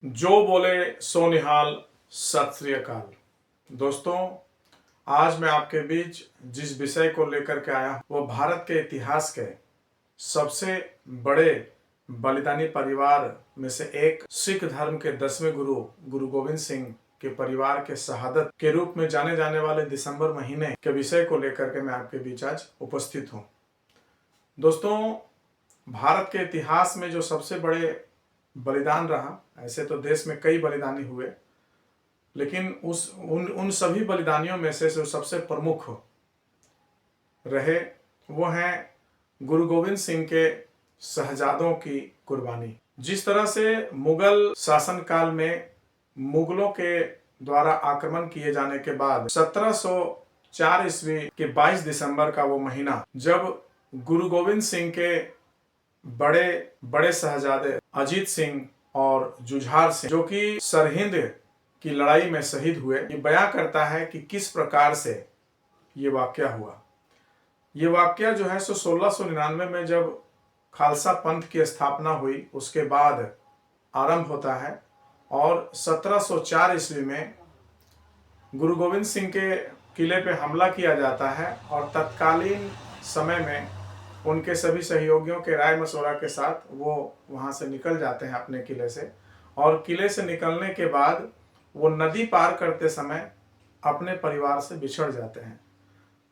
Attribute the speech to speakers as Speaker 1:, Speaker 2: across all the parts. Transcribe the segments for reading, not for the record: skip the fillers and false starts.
Speaker 1: जो बोले सो निहाल, सत श्री अकाल। दोस्तों, आज मैं आपके बीच जिस विषय को लेकर के आया हूँ वो भारत के इतिहास के सबसे बड़े बलिदानी परिवार में से एक सिख धर्म के 10वें गुरु गुरु गोविंद सिंह के परिवार के शहादत के रूप में जाने जाने वाले दिसंबर महीने के विषय को लेकर के मैं आपके बीच आज उपस्थित हूँ। दोस्तों, भारत के इतिहास में जो सबसे बड़े बलिदान रहा, ऐसे तो देश में कई बलिदानी हुए, लेकिन उन सभी बलिदानियों में से जो सबसे प्रमुख रहे वो हैं गुरु गोविंद सिंह के शहजादों की कुर्बानी। जिस तरह से मुगल शासन काल में मुगलों के द्वारा आक्रमण किए जाने के बाद 1704 ईस्वी के 22 दिसंबर का वो महीना, जब गुरु गोविंद सिंह के बड़े बड़े शहजादे अजीत सिंह और जुझार सिंह, जो कि सरहिंद की लड़ाई में शहीद हुए, ये बयां करता है कि किस प्रकार से ये वाकया हुआ। ये वाकया जो है 1699 में जब खालसा पंथ की स्थापना हुई उसके बाद आरंभ होता है, और 1704 ईस्वी में गुरु गोविंद सिंह के किले पे हमला किया जाता है, और तत्कालीन समय में उनके सभी सहयोगियों के राय मशवरा के साथ वो वहाँ से निकल जाते हैं अपने किले से। और किले से निकलने के बाद वो नदी पार करते समय अपने परिवार से बिछड़ जाते हैं।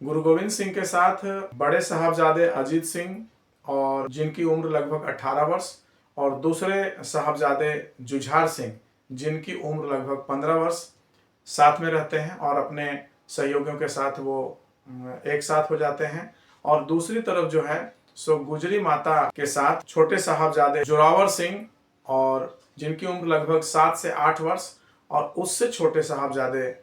Speaker 1: गुरु गोविंद सिंह के साथ बड़े साहबजादे अजीत सिंह, और जिनकी उम्र लगभग 18 वर्ष, और दूसरे साहबजादे जुझार सिंह, जिनकी उम्र लगभग 15 वर्ष, साथ में रहते हैं और अपने सहयोगियों के साथ वो एक साथ हो जाते हैं। और दूसरी तरफ जो है सो गुजरी माता के साथ छोटे साहबजादे जोरावर सिंह, और जिनकी उम्र लगभग 7 से 8 वर्ष, और उससे छोटे साहबजादे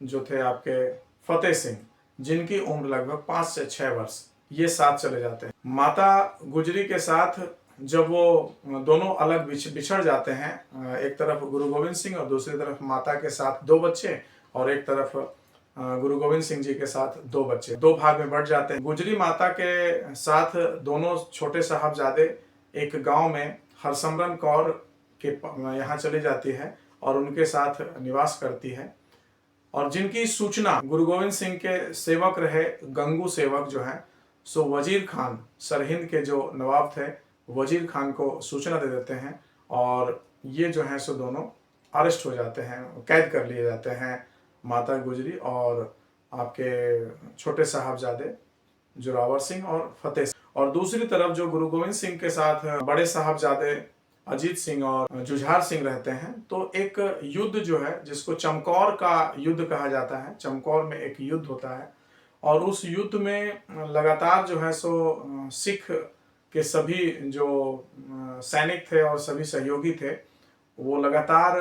Speaker 1: जो थे आपके फतेह सिंह, जिनकी उम्र लगभग 5 से 6 वर्ष, ये साथ चले जाते हैं। माता गुजरी के साथ जब वो दोनों अलग बिछड़ जाते हैं, एक तरफ गुरु गोविंद सिंह और दूसरी तरफ माता के साथ 2 बच्चे, और एक तरफ गुरु गोविंद सिंह जी के साथ 2 बच्चे, 2 भाग में बढ़ जाते हैं। गुजरी माता के साथ दोनों छोटे साहबजादे एक गांव में हरसमरन कौर के यहाँ चली जाती है और उनके साथ निवास करती है, और जिनकी सूचना गुरु गोविंद सिंह के सेवक रहे गंगू सेवक जो हैं सो वजीर खान, सरहिंद के जो नवाब थे, वजीर खान को सूचना दे देते हैं, और ये जो हैं सो दोनों अरेस्ट हो जाते हैं, कैद कर लिए जाते हैं, माता गुजरी और आपके छोटे साहबजादे जोरावर सिंह और फतेह सिंह। और दूसरी तरफ जो गुरु गोविंद सिंह के साथ बड़े साहबजादे अजीत सिंह और जुझार सिंह रहते हैं, तो एक युद्ध जो है जिसको चमकौर का युद्ध कहा जाता है, चमकौर में एक युद्ध होता है, और उस युद्ध में लगातार जो है सो सिख के सभी जो सैनिक थे और सभी सहयोगी थे वो लगातार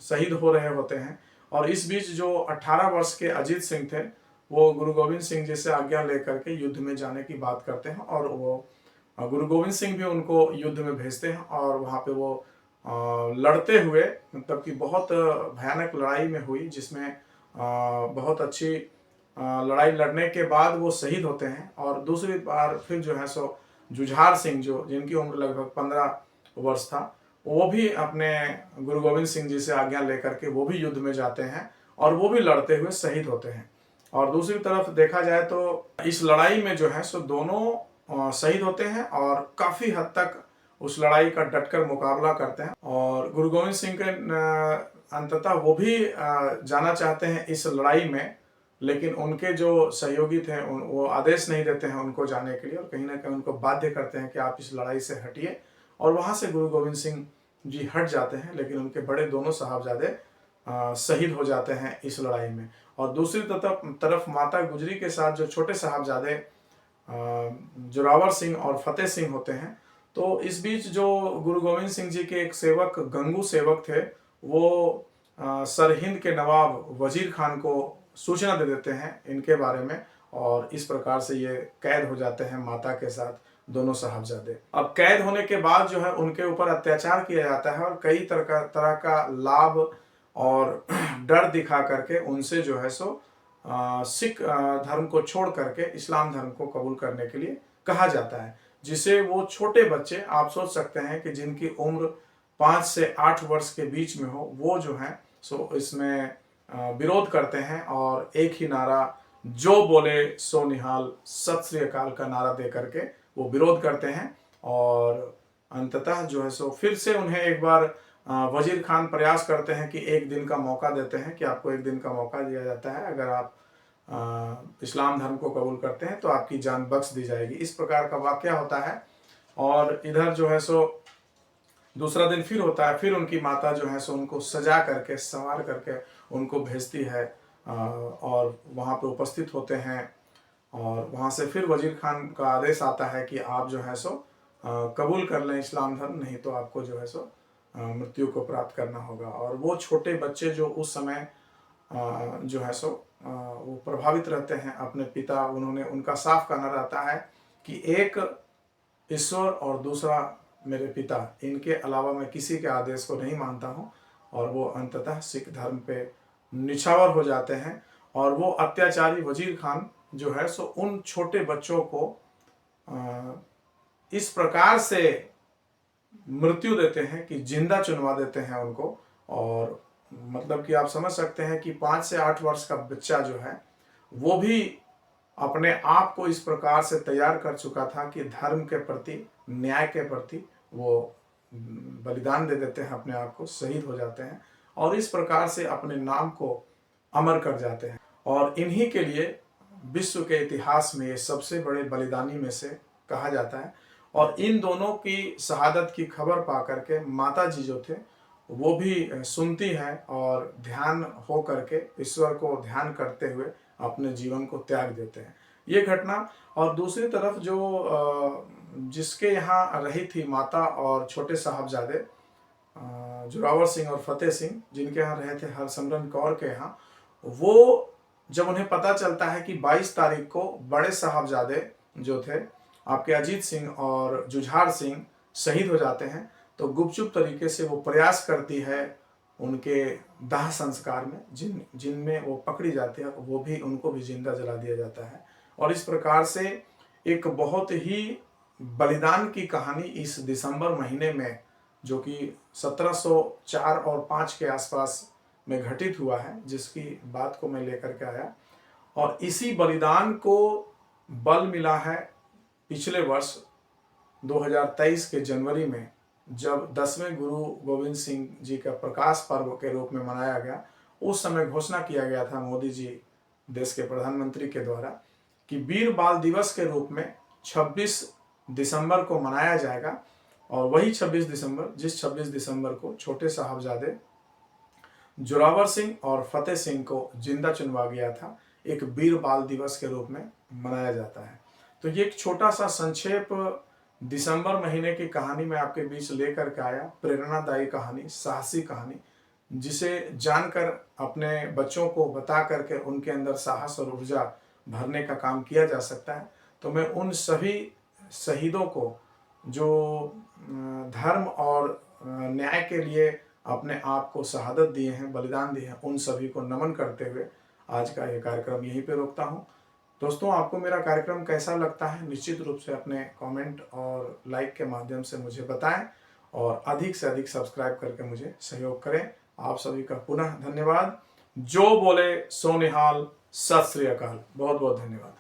Speaker 1: शहीद हो रहे होते हैं। और इस बीच जो 18 वर्ष के अजीत सिंह थे वो गुरु गोविंद सिंह जी से आज्ञा लेकर के युद्ध में जाने की बात करते हैं, और वो गुरु गोविंद सिंह भी उनको युद्ध में भेजते हैं, और वहाँ पे वो लड़ते हुए, मतलब कि बहुत भयानक लड़ाई में हुई, जिसमें बहुत अच्छी लड़ाई लड़ने के बाद वो शहीद होते हैं। और दूसरी बार फिर जो है सो जुझार सिंह, जो जिनकी उम्र लगभग 15 वर्ष था, वो भी अपने गुरु गोविंद सिंह जी से आज्ञा लेकर के वो भी युद्ध में जाते हैं, और वो भी लड़ते हुए शहीद होते हैं। और दूसरी तरफ देखा जाए तो इस लड़ाई में जो है सो दोनों शहीद होते हैं, और काफ़ी हद तक उस लड़ाई का डटकर मुकाबला करते हैं। और गुरु गोविंद सिंह के अंततः वो भी जाना चाहते हैं इस लड़ाई में, लेकिन उनके जो सहयोगी थे वो आदेश नहीं देते हैं उनको जाने के लिए, और कहीं ना कहीं उनको बाध्य करते हैं कि आप इस लड़ाई से हटिए। और वहाँ से गुरु गोविंद सिंह जी हट जाते हैं, लेकिन उनके बड़े दोनों साहबजादे शहीद हो जाते हैं इस लड़ाई में। और दूसरी तरफ माता गुजरी के साथ जो छोटे साहबजादे जोरावर सिंह और फतेह सिंह होते हैं, तो इस बीच जो गुरु गोविंद सिंह जी के एक सेवक गंगू सेवक थे, वो सरहिंद के नवाब वजीर खान को सूचना दे देते हैं इनके बारे में, और इस प्रकार से ये कैद हो जाते हैं माता के साथ दोनों साहबजादे। अब कैद होने के बाद जो है उनके ऊपर अत्याचार किया जाता है, और कई तरह का लाभ और डर दिखा करके उनसे जो है सो सिख धर्म को छोड़ करके इस्लाम धर्म को कबूल करने के लिए कहा जाता है, जिसे वो छोटे बच्चे, आप सोच सकते हैं कि जिनकी उम्र 5 से 8 वर्ष के बीच में हो, वो जो है सो इसमें विरोध करते हैं और एक ही नारा, जो बोले सो निहाल सत श्री अकाल का नारा दे करके वो विरोध करते हैं। और अंततः जो है सो फिर से उन्हें एक बार वजीर खान प्रयास करते हैं कि एक दिन का मौका देते हैं, कि आपको एक दिन का मौका दिया जाता है, अगर आप इस्लाम धर्म को कबूल करते हैं तो आपकी जान बख्श दी जाएगी। इस प्रकार का वाकया होता है। और इधर जो है सो दूसरा दिन फिर होता है, फिर उनकी माता जो है सो उनको सजा करके संवार करके उनको भेजती है और वहाँ पे उपस्थित होते हैं। और वहाँ से फिर वजीर खान का आदेश आता है कि आप जो है सो कबूल कर लें इस्लाम धर्म, नहीं तो आपको जो है सो मृत्यु को प्राप्त करना होगा। और वो छोटे बच्चे जो उस समय जो है सो वो प्रभावित रहते हैं अपने पिता, उन्होंने उनका साफ कहना रहता है कि एक ईश्वर और दूसरा मेरे पिता, इनके अलावा मैं किसी के आदेश को नहीं मानता हूँ। और वो अंततः सिख धर्म पे निछावर हो जाते हैं। और वो अत्याचारी वजीर खान जो है सो उन छोटे बच्चों को इस प्रकार से मृत्यु देते हैं कि जिंदा चुनवा देते हैं उनको। और मतलब कि आप समझ सकते हैं कि 5 से 8 वर्ष का बच्चा जो है वो भी अपने आप को इस प्रकार से तैयार कर चुका था कि धर्म के प्रति, न्याय के प्रति वो बलिदान दे देते हैं, अपने आप को शहीद हो जाते हैं और इस प्रकार से अपने नाम को अमर कर जाते हैं। और इन्हीं के लिए विश्व के इतिहास में ये सबसे बड़े बलिदानी में से कहा जाता है। और इन दोनों की शहादत की खबर पा करके माता जी जो थे वो भी सुनती हैं और ध्यान हो करके ईश्वर को ध्यान करते हुए अपने जीवन को त्याग देते हैं, ये घटना। और दूसरी तरफ जो जिसके यहाँ रही थी माता और छोटे साहबजादे जोरावर सिंह और फतेह सिंह, जिनके यहाँ रहे थे हरसिमरत कौर के यहाँ, वो जब उन्हें पता चलता है कि 22 तारीख को बड़े साहबजादे जो थे आपके अजीत सिंह और जुझार सिंह शहीद हो जाते हैं, तो गुपचुप तरीके से वो प्रयास करती है उनके दाह संस्कार में, जिनमें वो पकड़ी जाती है, वो भी उनको भी जिंदा जला दिया जाता है। और इस प्रकार से एक बहुत ही बलिदान की कहानी इस दिसंबर महीने में, जो कि 1704 और 5 के आसपास में घटित हुआ है, जिसकी बात को मैं लेकर के आया। और इसी बलिदान को बल मिला है पिछले वर्ष 2023 के जनवरी में, जब 10वें गुरु गोविंद सिंह जी का प्रकाश पर्व के रूप में मनाया गया। उस समय घोषणा किया गया था मोदी जी, देश के प्रधानमंत्री के द्वारा, कि वीर बाल दिवस के रूप में 26 दिसंबर को मनाया जाएगा। और वही 26 दिसंबर, जिस 26 दिसंबर को छोटे साहबजादे जोरावर सिंह और फतेह सिंह को जिंदा चुनवा गया था, एक वीर बाल दिवस के रूप में मनाया जाता है। तो ये एक छोटा सा संक्षेप दिसंबर महीने की कहानी मैं आपके बीच लेकर के आया, प्रेरणादायी कहानी, साहसी कहानी, जिसे जानकर अपने बच्चों को बता करके उनके अंदर साहस और ऊर्जा भरने का काम किया जा सकता है। तो मैं उन सभी शहीदों को जो धर्म और न्याय के लिए अपने आप को शहादत दिए हैं, बलिदान दिए हैं, उन सभी को नमन करते हुए आज का ये कार्यक्रम यहीं पे रोकता हूँ। दोस्तों, आपको मेरा कार्यक्रम कैसा लगता है निश्चित रूप से अपने कमेंट और लाइक के माध्यम से मुझे बताएं और अधिक से अधिक सब्सक्राइब करके मुझे सहयोग करें। आप सभी का पुनः धन्यवाद। जो बोले सो निहाल, सत श्री अकाल। बहुत बहुत धन्यवाद।